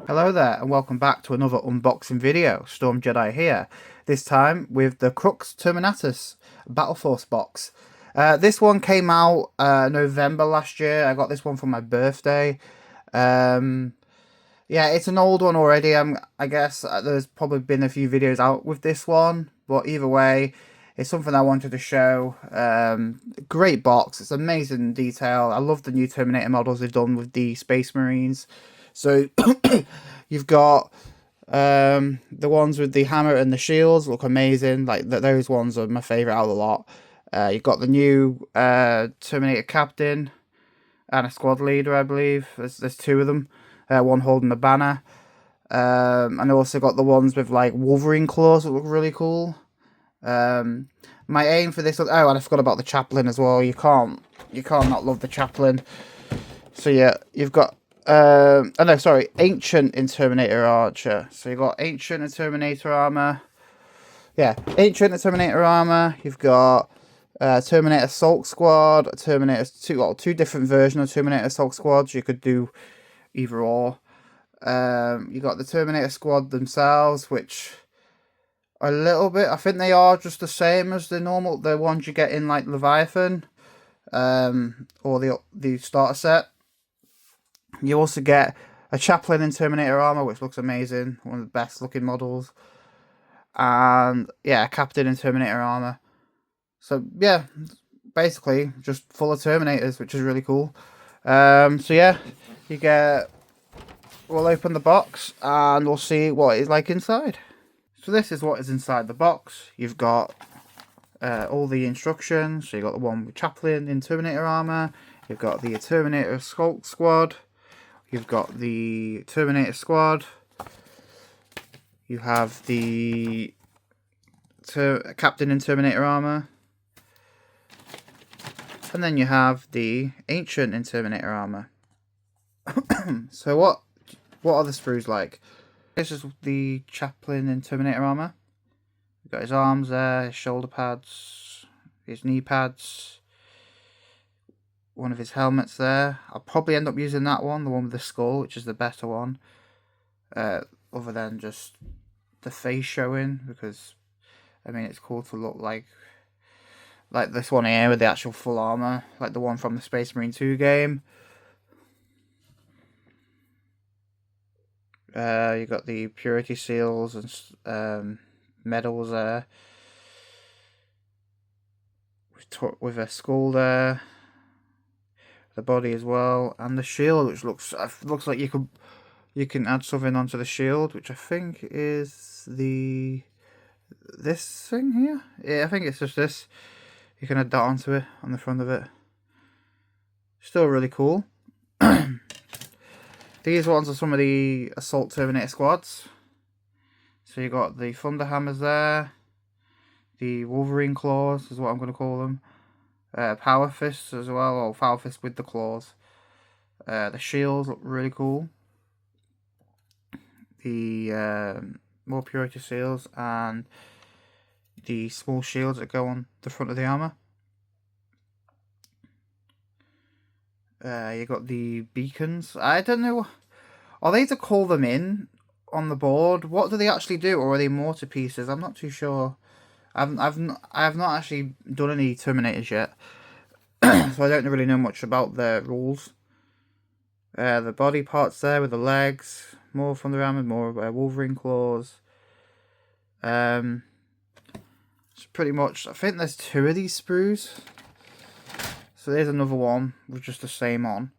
Hello there and welcome back to another unboxing video. Storm Jedi here, this time with the Crux Terminatus Battleforce box. This one came out November last year. I got this one for my birthday. Yeah, it's an old one already. I guess there's probably been a few videos out with this one, but either way, it's something I wanted to show. Great box. It's amazing detail. I love the new Terminator models they've done with the Space Marines. So you've got the ones with the hammer and the shields look amazing. Like those ones are my favorite out of the lot. You've got the new Terminator captain and a squad leader, I believe. There's two of them. One holding the banner. And I also got the ones with like Wolverine claws that look really cool. My aim for this. Oh, and I forgot about the chaplain as well. You can't not love the chaplain. So yeah, you've got. Oh no, sorry, Ancient in Terminator Archer. So you've got Ancient in Terminator armor. Yeah, Ancient in Terminator armor. You've got Terminator Assault Squad, Terminator two different versions of Terminator Assault Squads. You could do either or. You got the Terminator Squad themselves, which a little bit. I think they are just the same as the ones you get in like Leviathan, or the starter set. You also get a chaplain in Terminator armor, which looks amazing, one of the best looking models, and yeah, a captain in Terminator armor. So yeah, basically just full of Terminators, which is really cool. So yeah, we'll open the box and we'll see what it's like inside. So this is what is inside the box. You've got all the instructions. So you've got the one with chaplain in Terminator armor. You've got the Terminator Assault Squad. You've got the Terminator Squad. You have the Captain in Terminator armor. And then you have the Ancient in Terminator armor. So what are the sprues like? This is the Chaplain in Terminator armor. You've got his arms there, his shoulder pads, his knee pads. One of his helmets there. I'll probably end up using that one, the one with the skull, which is the better one. Other than just the face showing, because I mean it's cool to look like this one here with the actual full armor, like the one from the Space Marine 2 game. You got the purity seals and medals there, with a skull there. The body as well, and the shield, which looks like you can add something onto the shield, which I think is this thing here. Yeah, I think it's just this. You can add that onto it on the front of it. Still really cool. These ones are some of the Assault Terminator squads. So you got the Thunder Hammers there, the Wolverine Claws is what I'm going to call them. Power Fists as well, or Power Fist with the claws. The shields look really cool. The more purity seals and the small shields that go on the front of the armor. You got the beacons. I don't know. Are they to call them in on the board? What do they actually do, or are they mortar pieces? I'm not too sure. I have not actually done any Terminators yet, so I don't really know much about their rules. The body parts there with the legs, more from the armor, more Wolverine claws. It's pretty much. I think there's two of these sprues. So there's another one with just the same on,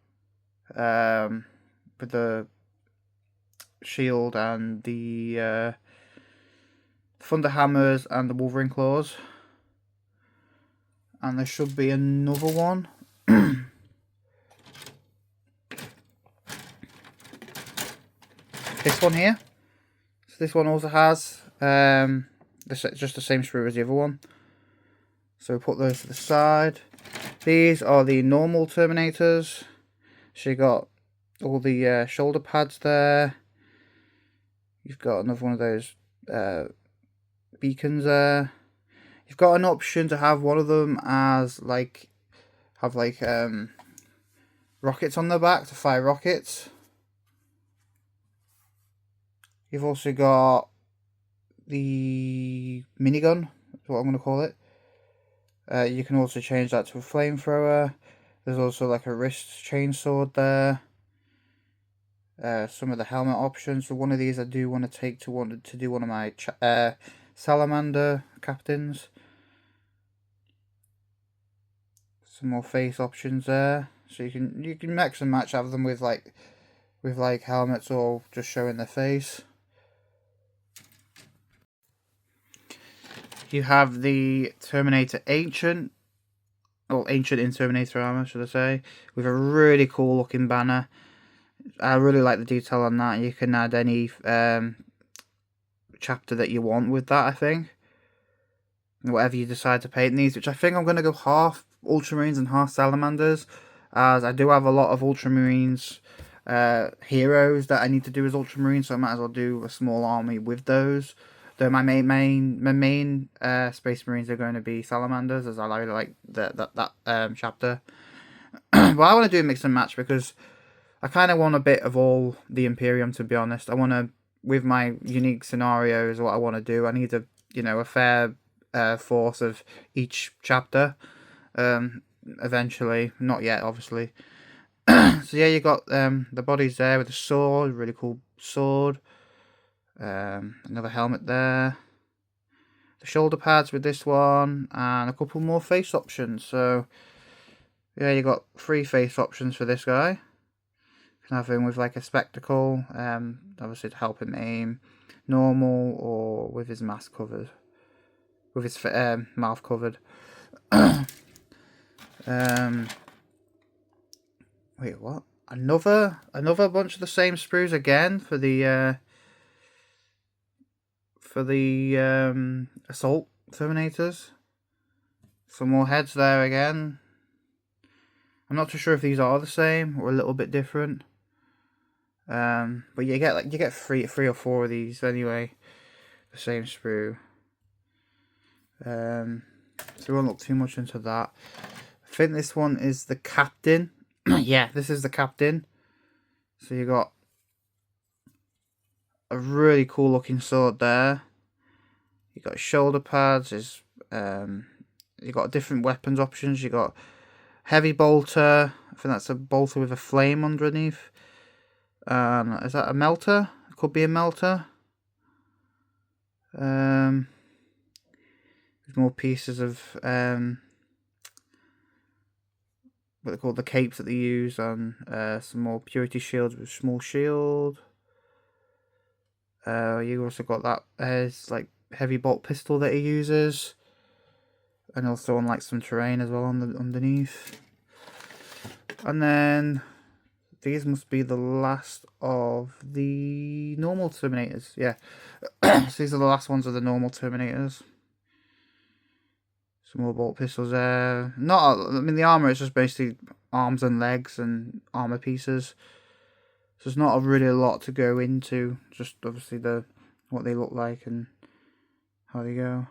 with the shield and the Thunder Hammers and the Wolverine claws. And there should be another one. This one here. So this one also has just the same sprue as the other one. So we put those to the side. These are the normal Terminators. So you got all the shoulder pads there. You've got another one of those beacons there. You've got an option to have one of them as rockets on the back to fire rockets. You've also got the minigun, is what I'm going to call it. You can also change that to a flamethrower. There's also like a wrist chainsword there. Some of the helmet options. So one of these I do want to take to do one of my salamander captains. Some more face options there. So you can mix and match, have them with like helmets or just showing their face. You have the Terminator Ancient, or Ancient in Terminator armor, should I say, with a really cool looking banner. I really like the detail on that. You can add any chapter that you want with that, I think. Whatever you decide to paint these, which I think I'm going to go half Ultramarines and half Salamanders, as I do have a lot of Ultramarines heroes that I need to do as Ultramarines, so I might as well do a small army with those. Though my main Space Marines are going to be Salamanders, as I really like that chapter. But I want to do a mix and match because I kind of want a bit of all the Imperium, to be honest. I want to, with my unique scenarios, what I want to do, I need a fair force of each chapter. Eventually, not yet, obviously. So yeah, you got the bodies there with the sword, really cool sword. Another helmet there. The shoulder pads with this one, and a couple more face options. So yeah, you got 3 face options for this guy. You can have him with like a spectacle, obviously to help him aim, normal, or with his mask covered, with his mouth covered. Wait, what? Another bunch of the same sprues again for the assault Terminators. Some more heads there again. I'm not too sure if these are the same or a little bit different. But you get three or 4 of these anyway. The same sprue. So we won't look too much into that. I think this one is the captain. Yeah, this is the captain. So you got a really cool looking sword there. You got shoulder pads. You got different weapons options. You got heavy bolter. I think that's a bolter with a flame underneath. Is that a melter? It could be a melter. With more pieces of what they call the capes that they use, and some more purity shields with small shield. You also got that as like heavy bolt pistol that he uses, and also on like some terrain as well on the underneath. And then these must be the last of the normal Terminators. Yeah, so these are the last ones of the normal Terminators. Some more bolt pistols there. The armor is just basically arms and legs and armor pieces. So there's not really a lot to go into. Just obviously what they look like and how they go.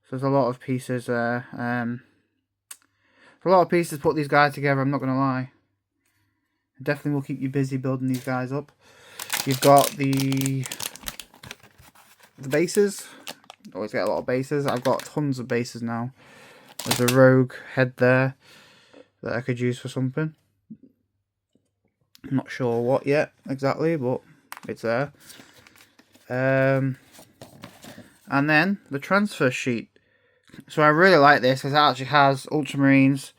So there's a lot of pieces there. A lot of pieces to put these guys together, I'm not going to lie. Definitely will keep you busy building these guys up. You've got the bases. Always get a lot of bases. I've got tons of bases now. There's a rogue head there that I could use for something. I'm not sure what yet exactly, but it's there. And then the transfer sheet. So I really like this because it actually has Ultramarines,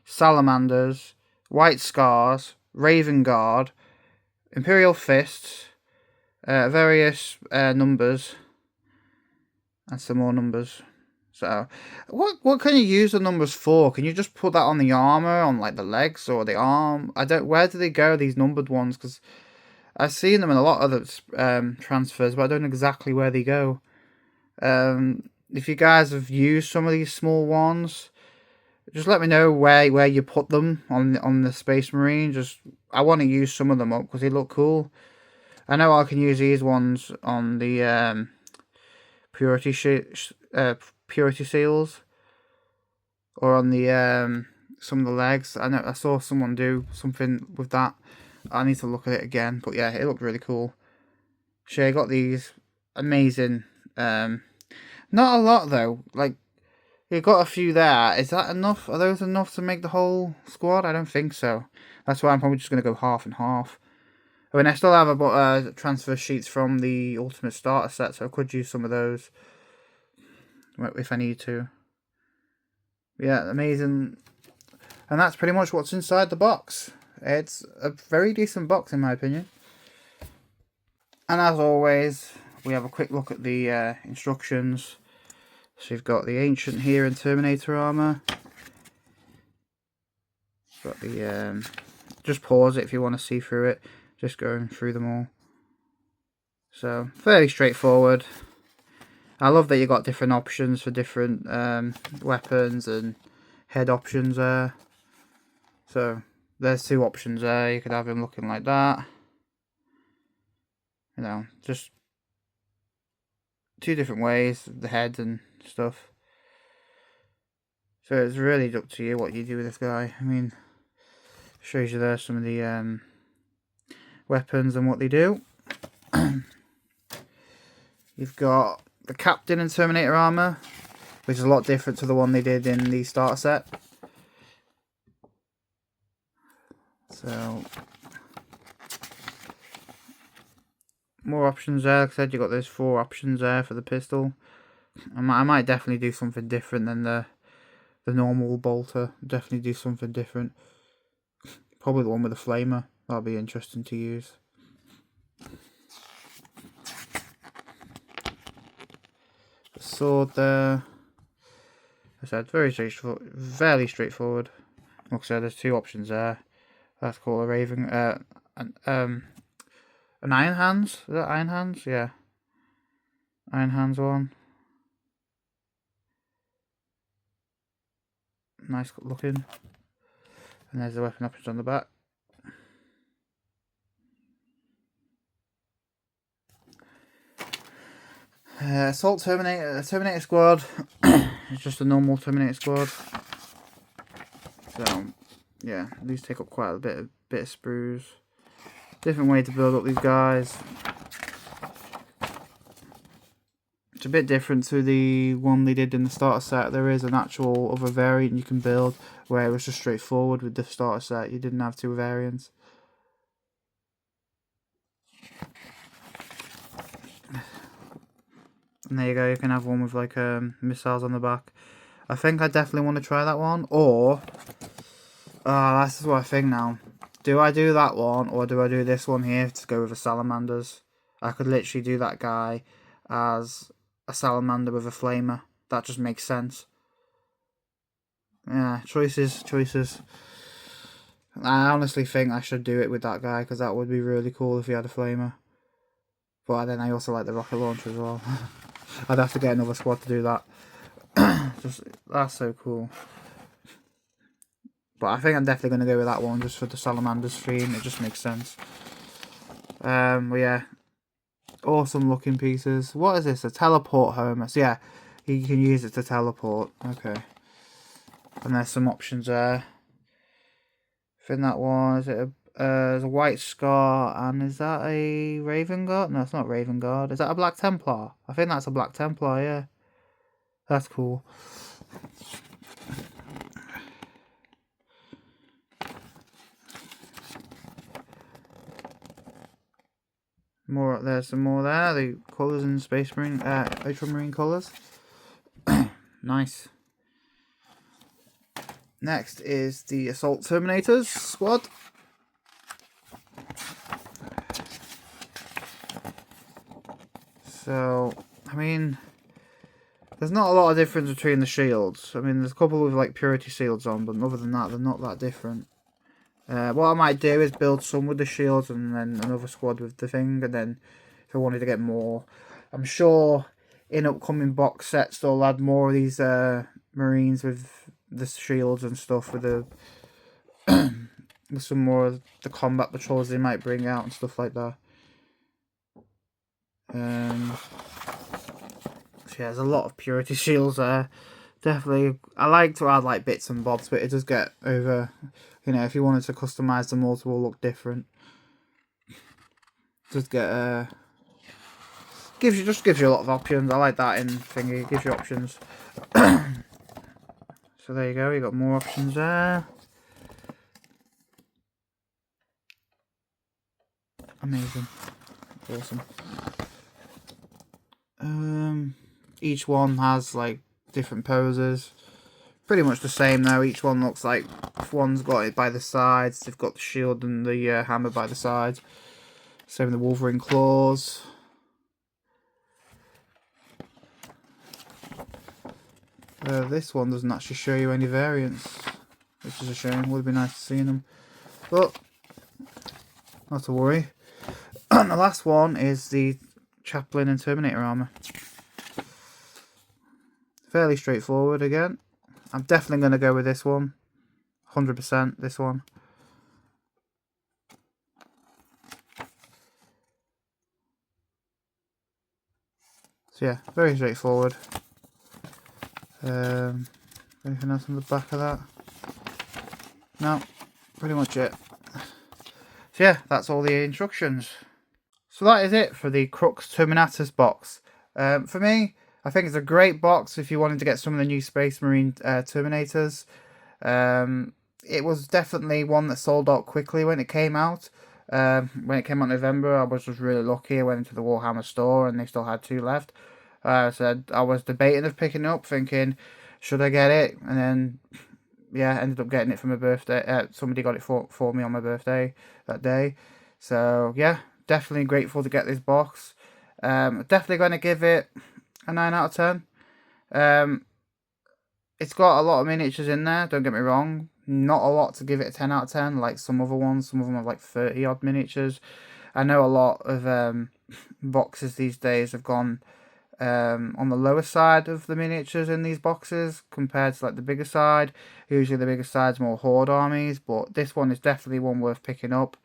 Salamanders, White Scars, Raven Guard, Imperial Fists, various numbers, and some more numbers. So, what can you use the numbers for? Can you just put that on the armor, on like the legs or the arm? Where do they go, these numbered ones? Because I've seen them in a lot of the transfers, but I don't know exactly where they go. If you guys have used some of these small ones, just let me know where you put them on the Space Marine. I want to use some of them up because they look cool. I know I can use these ones on the purity seals, or on the some of the legs. I know I saw someone do something with that. I need to look at it again, but yeah, it looked really cool. So you got these amazing, not a lot though, like, you got a few there. Is that enough? Are those enough to make the whole squad? I don't think so. That's why I'm probably just going to go half and half. I mean, I still have about transfer sheets from the Ultimate Starter set, so I could use some of those if I need to. Yeah, amazing. And that's pretty much what's inside the box. It's a very decent box in my opinion. And as always, we have a quick look at the instructions. So you've got the Ancient here in Terminator armor. Got the just pause it if you want to see through it. Just going through them all. So fairly straightforward. I love that you got different options for different weapons and head options there. So there's two options there. You could have him looking like that. You know, just two different ways, the head and stuff. So it's really up to you what you do with this guy. I mean, shows you there some of the weapons and what they do. You've got the Captain in Terminator armor, which is a lot different to the one they did in the starter set. So more options there. Like I said, you got those 4 options there for the pistol. I might definitely do something different than the normal bolter. Definitely do something different. Probably the one with the flamer. That'll be interesting to use. The sword there. As I said, very straightforward. Fairly straightforward. Like I said, there's 2 options there. That's called a Raven. An Iron Hands. Is that Iron Hands? Yeah. Iron Hands one. Nice looking. And there's the weapon options on the back. Assault Terminator Squad. It's just a normal Terminator Squad. So yeah, these take up quite a bit of sprues. Different way to build up these guys. It's a bit different to the one they did in the starter set. There is an actual other variant you can build where it was just straightforward with the starter set. You didn't have 2 variants. And there you go, you can have one with like missiles on the back. I think I definitely want to try that one. Or, this is what I think now. Do I do that one or do I do this one here to go with the salamanders? I could literally do that guy as a salamander with a flamer. That just makes sense. Yeah, choices. I honestly think I should do it with that guy because that would be really cool if he had a flamer. But then I also like the rocket launcher as well. I'd have to get another squad to do that. That's so cool. But I think I'm definitely going to go with that one just for the salamanders theme. It just makes sense. But yeah, awesome looking pieces. What is this? A teleport Homer. So yeah, you can use it to teleport. Okay. And there's some options there. I think that one, is it there's a White Scar, and is that a Raven Guard? No, it's not Raven Guard. Is that a Black Templar? I think that's a Black Templar, yeah. That's cool. More, there's some more there. The colours in Space Marine, Ultramarine colours. Nice. Next is the Assault Terminators squad. So, I mean, there's not a lot of difference between the shields. I mean, there's a couple with like purity shields on, but other than that, they're not that different. What I might do is build some with the shields and then another squad with the thing, and then if I wanted to get more, I'm sure in upcoming box sets they'll add more of these Marines with the shields and stuff, with the with some more of the combat patrols they might bring out and stuff like that. So yeah, there's a lot of purity shields there. Definitely, I like to add like bits and bobs, but it does get over. You know, if you wanted to customize them all to all look different, just get Just gives you a lot of options. I like that in thingy. It gives you options. So there you go. You got more options there. Amazing. Awesome. Each one has like different poses. Pretty much the same though. Each one looks like one's got it by the sides. They've got the shield and the hammer by the sides. Same with the Wolverine claws. This one doesn't actually show you any variants, which is a shame. Would be nice to see them, but not to worry. And the last one is the Chaplain and Terminator armor. Fairly straightforward again. I'm definitely going to go with this one. 100% this one. So yeah, very straightforward. Anything else on the back of that? No, pretty much it. So yeah, that's all the instructions. So that is it for the Crux Terminatus box. For me, I think it's a great box if you wanted to get some of the new Space Marine Terminators. It was definitely one that sold out quickly when it came out. When it came out in November, I was just really lucky. I went into the Warhammer store and they still had 2 left. So I was debating of picking it up, thinking, should I get it? And then, yeah, ended up getting it for my birthday. Somebody got it for me on my birthday that day. So, yeah, definitely grateful to get this box. Definitely going to give it a 9 out of 10. It's got a lot of miniatures in there, don't get me wrong. Not a lot to give it a 10 out of 10, like some other ones. Some of them have like 30 odd miniatures. I know a lot of boxes these days have gone on the lower side of the miniatures in these boxes compared to like the bigger side. Usually the bigger side's more horde armies, but this one is definitely one worth picking up.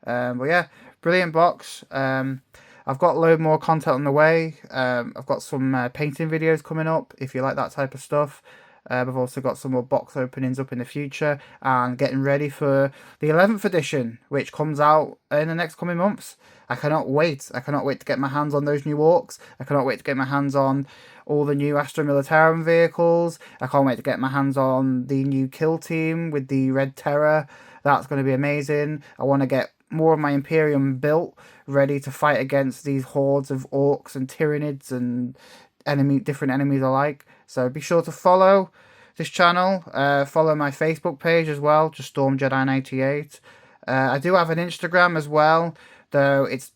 But yeah, brilliant box. I've got a load more content on the way. I've got some painting videos coming up if you like that type of stuff. I've also got some more box openings up in the future and getting ready for the 11th edition, which comes out in the next coming months. I cannot wait. I cannot wait to get my hands on those new orcs. I cannot wait to get my hands on all the new Astra Militarum vehicles. I can't wait to get my hands on the new kill team with the Red Terror. That's going to be amazing. I want to get more of my Imperium built, ready to fight against these hordes of orcs and Tyranids and different enemies alike. So be sure to follow this channel. Follow my Facebook page as well, just StormJedi98. I do have an Instagram as well, though it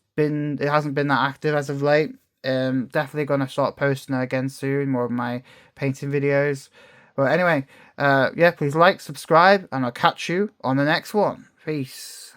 hasn't been that active as of late. Definitely gonna start posting again soon, more of my painting videos. But anyway, yeah, please like, subscribe, and I'll catch you on the next one. Peace.